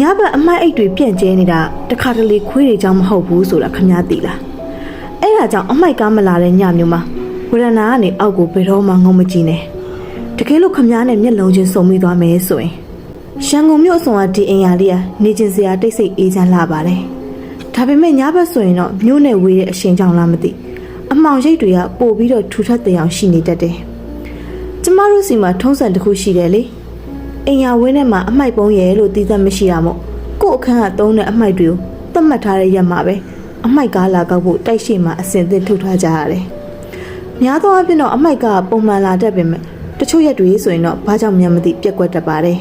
ညဘက်အမိုက်အိတ်တွေပြန့်ကျဲနေတာတခါတလေခွေးတွေကြောင့်မဟုတ်ဘူးဆိုတာခမည်းသိလားအဲ့ဒါကြောင့်အမိုက်ကားမလာတဲ့ညမျိုးမှာဝရဏကနေအောက်ကိုဘယ်တော့မှငုံမကြည့်နဲ့တကယ်လို့ခမည်းနဲ့မျက်လုံးချင်းစုံမိသွားမယ်ဆိုရင်ရန်ကုန်မြို့အဆောင်အဒီအင်ယာလေးကနေကျင်စရာတိတ်ဆိတ်အေးချမ်းလာပါတယ်ဒါပေမဲ့ညဘက်ဆိုရင်တော့မြို့နယ်ဝေးတဲ့အရှင်ကြောင့်လားမသိအမှောင်ရိပ်တွေကပို့ပြီးတော့ထူထပ်တဲ့အောင်ရှိနေတတ်တယ်ကျမတို့စီမှာထုံးစံတစ်ခုရှိတယ်လေအင်ယာဝင်းထဲမှာအမိုက်ပုံးရဲလို့သိသက်မရှိတာမို့ကို့အခန်းကသုံးတဲ့အမိုက်တွေကိုသတ်မှတ်ထားတဲ့ရက်မှာပဲအမိုက်ကားလာကောက်ဖို့တိုက်ရှိမှအစင်သစ်ထုတ်ထားကြရတယ်များသောအားဖြင့်တော့အမိုက်ကပုံမှန်လာတတ်ပေမဲ့တချို့ရက်တွေဆိုရင်တော့ဘာကြောင့်မှမသိပြက်ကွက်တတ်ပါတယ်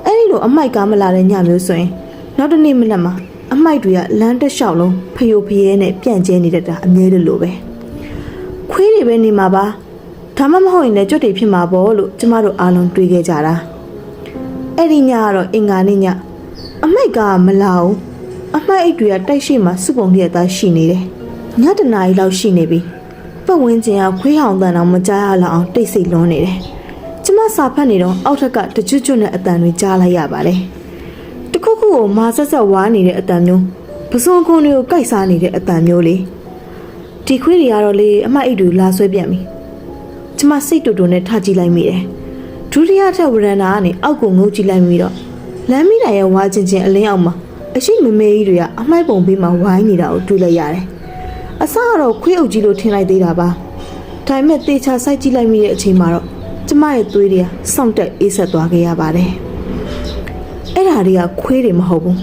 အဲ့ဒီလိုအမိုက်ကားမလာတဲ့ညမျိုးဆိုရင်နောက်တစ်နေ့မနက်မှာအမိုက်တွေကလမ်းတစ်လျှောက်လုံးဖယိုဖယဲနဲ့ပြန့်ကျဲနေတတ်တာအမြဲတလို့ပဲခွေးတွေပဲနေမှာပါဒါမှမဟုတ်ရင်လည်းကြွတ်တွေဖြစ်မှာပေါ့လို့ကျမတို့အားလုံးတွေးခဲ့ကြတာအဲ့ဒီညကတော့အင်္ဂါနေ့ညအမိုက်ကမလာဘူးအမိုက်အိတ်တွေကတိုက်ရှိမှစုပုံလျက်သားရှိနေတယ်ညတနာရီလောက်ရှိနေပြီပတ်ဝန်းကျင်ကခွေးဟောင်တန်အောင်မကြားရလောက်အောင်တိတ်ဆိတ်လွန်းနေတယ်ကျမစာဖတ်နေတော့အောက်ထက်ကတကျွတ်ကျွတ်နဲ့အတန်တွေကြားလိုက်ရပါတယ်တခုခုကိုမာဆက်ဆက်ဝါးနေတဲ့အတန်မျိုးပစွန်ခွန်တွေကိုကိုက်စားနေတဲ့အတန်မျိုးလေဒီခွေးတွေကတော့လေအမိုက်အိတ်တွေလာဆွဲပြန်ပြီကျမစိတ်တူတူနဲ့ထားကြည့်လိုက်မိတယ်ဒုတိယထပ်ဝရဏကနေအောက်ကိုငုံကြည့်လိုက်ပြီးတော့လမ်းမိတိုင်ရဲ့ဝါချင်းချင်းအလင်းအောင်မှာအရှိမမေကြီးတွေကအမိုက်ပုံပေးမှဝိုင်းနေတာကိုတွေ့လိုက်ရတယ်အစကတော့ခွေးအုပ်ကြီးလို့ထင်လိုက်သေးတာပါဒါပေမဲ့တေချာစိုက်ကြည့်လိုက်မိတဲ့အချိန်မှာတော့ကျမရဲ့သွေးတွေကစောင့်တက်အေးဆက်သွားခဲ့ရပါတယ်အဲ့ဒါတွေကခွေးတွေမဟုတ်ဘူး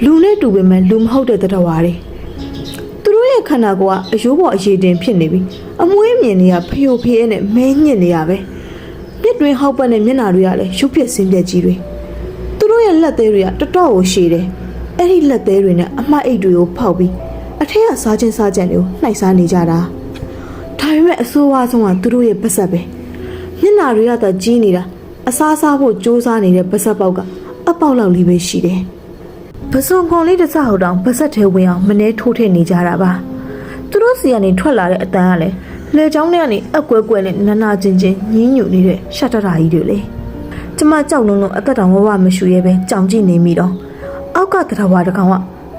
လူနဲ့တူပေမဲ့လူမဟုတ်တဲ့တဝါတွေသူတို့ရဲ့ခန္ဓာကိုယ်ကအယိုးပေါ်အရည်တင်ဖြစ်နေပြီအမွှေးမြင်တွေကဖယိုဖယဲနဲ့မဲညစ်နေရပဲပြစ်တွင်းဟောက်ပတ်နဲ့မျက်နှာတွေကလည်းရုပ်ပြက်စင်းပြက်ကြီးတွေသူတို့ရဲ့လက်သေးတွေကတော်တော်ကိုရှည်တယ်အဲ့ဒီလက်သေးတွေနဲ့အမှတ်အိတ်တွေကိုဖောက်ပြီးအထက်ကစားချင်းစားကြံတွေကိုနှိုက်စားနေကြတာဒါပေမဲ့အဆိုးဝါးဆုံးကသူတို့ရဲ့ပါးစပ်ပဲမျက်နှာတွေကသာကြီးနေတာအစားစားဖို့ကြိုးစားနေတဲ့ပါးစပ်ပေါက်ကအပေါက်လောက်လေးပဲရှိတယ်ပစုံခွန်လေးတစ်စဟောက်တောင်ပါးစပ်ထဲဝင်အောင်မနှဲထိုးထည့်နေကြတာပါသူတို့စီကနေထွက်လာတဲ့အတန်ကလည်းလေချောင်းထဲကနေအကွဲကွဲနဲ့နာနာချင်းချင်းညင်းညူနေတဲ့ရှက်တရာကြီးတွေလေကျမကြောက်လုံးအသက်တောင်ဝဝမရှူရဲပဲကြောင်ကြည့်နေမိတော့အောက်ကတရဝါတကောင်က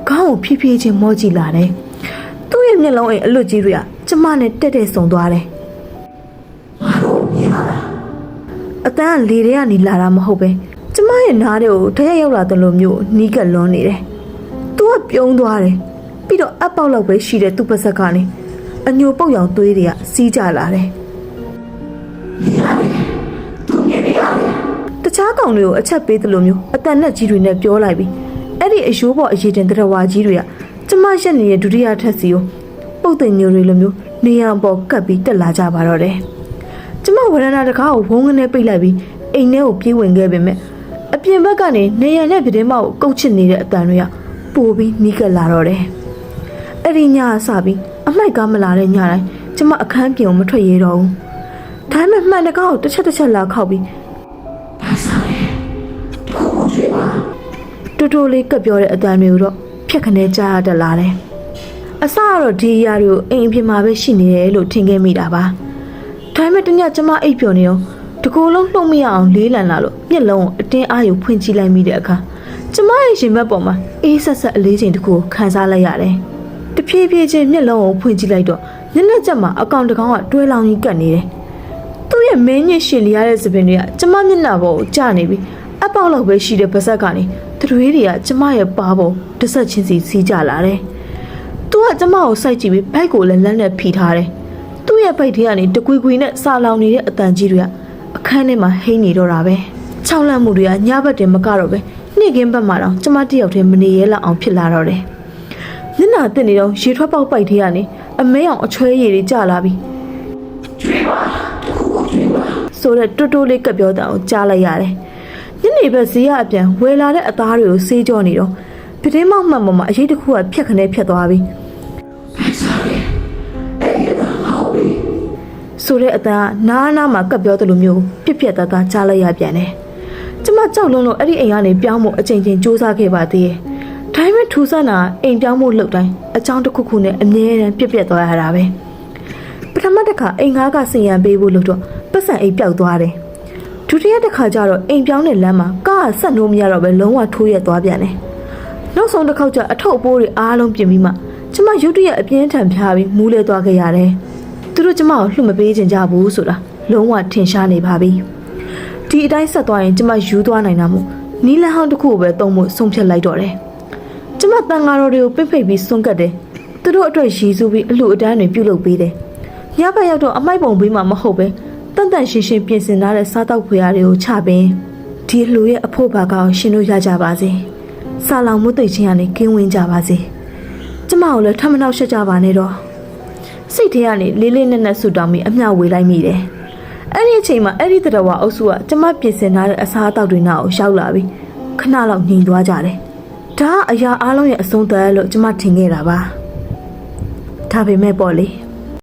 ခေါင်းကိုဖြည်းဖြည်းချင်းမောကြည့်လာတယ်သူ့ရဲ့မျက်လုံးအိမ်အလွတ်ကြီးတွေကကျမနဲ့တက်တက်ဆုံသွားတယ်အတန်းလေတွေကနေလာတာမဟုတ်ပဲကျမရဲ့နားတွေကိုထရက်ရောက်လာတဲ့လိုမျိုးနီးကပ်လွန်းနေတယ်သူကပြုံးသွားတယ်ပြီးတော့အပေါက်လောက်ပဲရှိတဲ့သူ့ပါးစပ်ကနေအညိုပုတ်ရောင်သွေးတွေကစီးကြလာတယ်တခြားကောင်တွေကိုအချက်ပေးသလိုမျိုးအတန်နဲ့ကြီးတွေနဲ့ပြောလိုက်ပြီးအဲ့ဒီအယိုးပေါ်အရေးတင်တဲ့ဝါကြီးတွေကကျမရက်နေတဲ့ဒုတိယထပ်စီကိုပုတ်တင်ညိုတွေလိုမျိုးနေရန်ပေါ်ကပ်ပြီးတက်လာကြပါတော့တယ်ကျမဝရဏတကားကိုဝုန်းကနေပိတ်လိုက်ပြီးအိမ်ထဲကိုပြေးဝင်ခဲ့ပေမဲ့အပြင်ဘက်ကနေနေရန်နဲ့ပြတင်းမောက်ကိုကုတ်ချစ်နေတဲ့အတန်တွေကပိုပြီးနီးကပ်လာတော့တယ်အဲ့ဒီညအစပြီးအမိုက်ကားမလာတဲ့ညတိုင်းကျမအခန်းပြင်ကိုမထွက်ရတော့ဘူးဒါပေမဲ့မှန်တကားကိုတစ်ချက်လာခောက်ပြီးတူတူလေးကပ်ပြောတဲ့အတန်မျိုးတော့ဖြက်ခနဲကြားရတတ်လာတယ်အစကတော့ဒီအရာတွေကိုအိမ်အပြင်မှာပဲရှိနေတယ်လို့ထင်ခဲ့မိတာပါဒါပေမဲ့တညကျမအိပ်ပျော်နေတော့တကူလုံးနှုတ်မရအောင်လေးလံလာလို့မျက်လုံးကိုအတင်းအားယူဖွင့်ကြည့်လိုက်မိတဲ့အခါကျမရဲ့ရင်ဘတ်ပေါ်မှာအေးဆက်ဆက်အလေးချိန်တစ်ခုကိုခံစားလိုက်ရတယ်တဖြည်းဖြည်းချင်းမျက်လုံးကိုဖွင့်ကြည့်လိုက်တော့မျက်နှာကျက်မှာအကောင်တကောင်ကတွဲလောင်ကြီးကပ်နေတယ်သူ့ရဲ့မင်းညစ်ရှင်လျားတဲ့စပင်တွေကကျမမျက်နှာပေါ်ကိုကျနေပြီးအပေါက်လောက်ပဲရှိတဲ့ပါးစပ်ကနေတွေးတွေကကျမရဲ့ပါပေါ်တစ်ဆက်ချင်းစီစီးကြလာတယ်သူကကျမကိုစိုက်ကြည့်ပြီးဘိုက်ကိုလည်းလက်နဲ့ဖိထားတယ်သူ့ရဲ့ဘိုက်ထဲကနေတကွီကွီနဲ့စာလောင်နေတဲ့အတန်ကြီးတွေကအခန်းထဲမှာဟိန်းနေတော့တာပဲခြောက်လန့်မှုတွေကညဘက်တင်မကတော့ပဲနေ့ကင်းဘက်မှာတော့ကျမတယောက်တည်းမနေရဲလောက်အောင်ဖြစ်လာတော့တယ်မျက်နှာတက်နေတော့ရေထွက်ပေါက်ပိုက်ထဲကနေအမဲအောင်အချွဲရည်တွေကျလာပြီးကျွေးပါတခုခုကျွေးပါဆိုတဲ့တူတူလေးကပြောတဲ့အောင်ကြားလိုက်ရတယ်ညနေဘက်ဈေးကအပြန်ဝယ်လာတဲ့အသားတွေကိုဆေးကြောနေတော့ပြတင်းမောက်မှန်ပေါ်မှာအရေးတစ်ခုကဖြက်ခနဲဖြက်သွားပြီဆိုတဲ့အတန်းနားနားမှာကပ်ပြောတဲ့လိုမျိုးပြက်ပြက်သားသားကြားလိုက်ရပြန်တယ်ကျမကြောက်လွန်းလို့အဲ့ဒီအိမ်ကနေပြောင်းဖို့အချိန်ချင်းစူးစမ်းခဲ့ပါသေးတယ်ဒါပေမဲ့ထူဆန်းတာအိမ်ပြောင်းဖို့လှုပ်တိုင်းအကြောင်းတစ်ခုခုနဲ့အမြဲတမ်းပြက်ပြက်သွားရတာပဲပထမတစ်ခါအိမ်ငါးကစင်ရံပေးဖို့လို့တော့ပတ်စံအိမ်ပျောက်သွားတယ် ဒုတိယတစ်ခါကျတော့အိမ်ပြောင်းတဲ့လမ်းမှာကားကဆက်လို့မရတော့ပဲလုံးဝထိုးရက်သွားပြန်တယ်နောက်ဆုံးတစ်ခေါက်ကျအထုပ်အပိုးတွေအားလုံးပြင်ပြီးမှကျမရုတ်တရက်အပြင်းထန်ဖျားပြီးမူးလဲသွားခဲ့ရတယ်သူတို့ကျမကိုလှုပ်မပေးချင်ကြဘူးဆိုတာလုံးဝထင်ရှားနေပါပြီဒီအတိုင်းဆက်သွားရင်ကျမယူသွားနိုင်တာမို့နီးလန်းဟောင်းတစ်ခုကိုပဲသုံးဖို့ဆုံးဖြတ်လိုက်တော့တယ်ကျမတန်ဃာတော်တွေကိုပိတ်ပြီးစွန့်ကတ်တယ်သူတို့အတွက်ရည်စူးပြီးအလှအတန်းတွေပြုလုပ်ပေးတယ်ညဘက်ရောက်တော့အမိုက်ပုံပေးမှမဟုတ်ပဲတန်တန်ရှင်းရှင်းပြင်ဆင်ထားတဲ့စားတောက်ဖွေရာတွေကိုချပင်းဒီလူရဲ့အဖို့ဘာကောင်ရှင်တို့ရကြပါစေစာလောင်မှုသိချင်းကနေကင်းဝင်းကြပါစေကျမကိုလည်းထမနှောက်ရှက်ကြပါနဲ့တော့စိတ်ထဲကနေလေးလေးနက်နက်ဆူတောင်းပြီးအမျှဝေလိုက်မိတယ်အဲ့ဒီအချိန်မှာအဲ့ဒီတရဝအုပ်စုကကျမပြင်ဆင်ထားတဲ့အစားအသောက်တွေနောက်ကိုရောက်လာပြီးခဏလောက်ညင်သွားကြတယ်ဒါကအရာအားလုံးရဲ့အဆုံးသတ်လို့ကျမထင်ခဲ့တာပါဒါပေမဲ့ပေါ့လေ